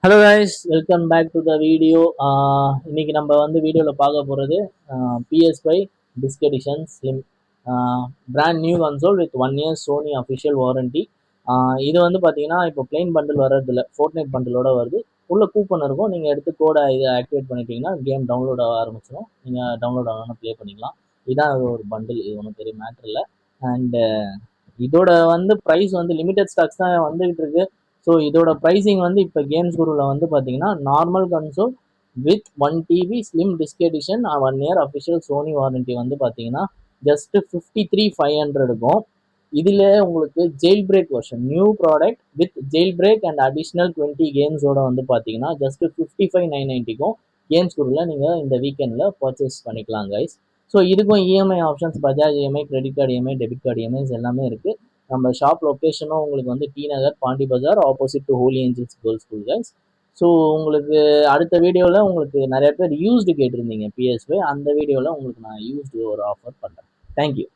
Hello guys, welcome back to the video. இன்னைக்கு நம்ம வந்து வீடியோவில் பார்க்க போகிறது PS5 disc edition slim brand new console with 1 year Sony official warranty. இது வந்து பார்த்தீங்கன்னா இப்போ பிளெயின் பண்டில் வர்றதில்ல, ஃபோர்ட்நைட் பண்டிலோட வருது. உள்ள கூப்பன் இருக்கும், நீங்கள் எடுத்து கோடை இதை ஆக்டிவேட் பண்ணிட்டீங்கன்னா கேம் டவுன்லோட் ஆக ஆரம்பிச்சிடும். நீங்கள் டவுன்லோட் ஆகணும்னா ப்ளே பண்ணிக்கலாம். இதான் ஒரு பண்டில், இது ஒன்றும் பெரிய மேட்ரு இல்லை. அண்டு இதோட வந்து ப்ரைஸ் வந்து லிமிடெட் ஸ்டாக்ஸ் தான் வந்துகிட்டு இருக்கு. ஸோ இதோட ப்ரைஸிங் வந்து இப்போ கேம்ஸ் குரூவில் வந்து பார்த்தீங்கன்னா normal console with 1 TB slim disc edition 1 year official Sony warranty வந்து பார்த்தீங்கன்னா ஜஸ்ட் 53,500 இருக்கும். இதில் உங்களுக்கு jailbreak version new product with jailbreak and additional 20 கேம்ஸோட வந்து பார்த்தீங்கன்னா ஜஸ்ட் 55,990க்கும் கேம்ஸ் குரூவில் நீங்கள் இந்த வீக்கெண்டில் பர்ச்சேஸ் பண்ணிக்கலாம் கைஸ். ஸோ இதுக்கும் EMI options Bajaj EMI, credit card EMI, debit card EMIs எல்லாமே இருக்குது. நம்ம ஷாப் லொக்கேஷனும் உங்களுக்கு வந்து T Nagar, Pondy Bazaar, opposite to Holy Angels girls school guys. So உங்களுக்கு அடுத்த வீடியோவில் உங்களுக்கு நிறைய பேர் யூஸ்டு கேட்டிருந்தீங்க PS5, அந்த வீடியோவில் உங்களுக்கு நான் யூஸ்டு ஒரு ஆஃபர் பண்ணுறேன். தேங்க்யூ.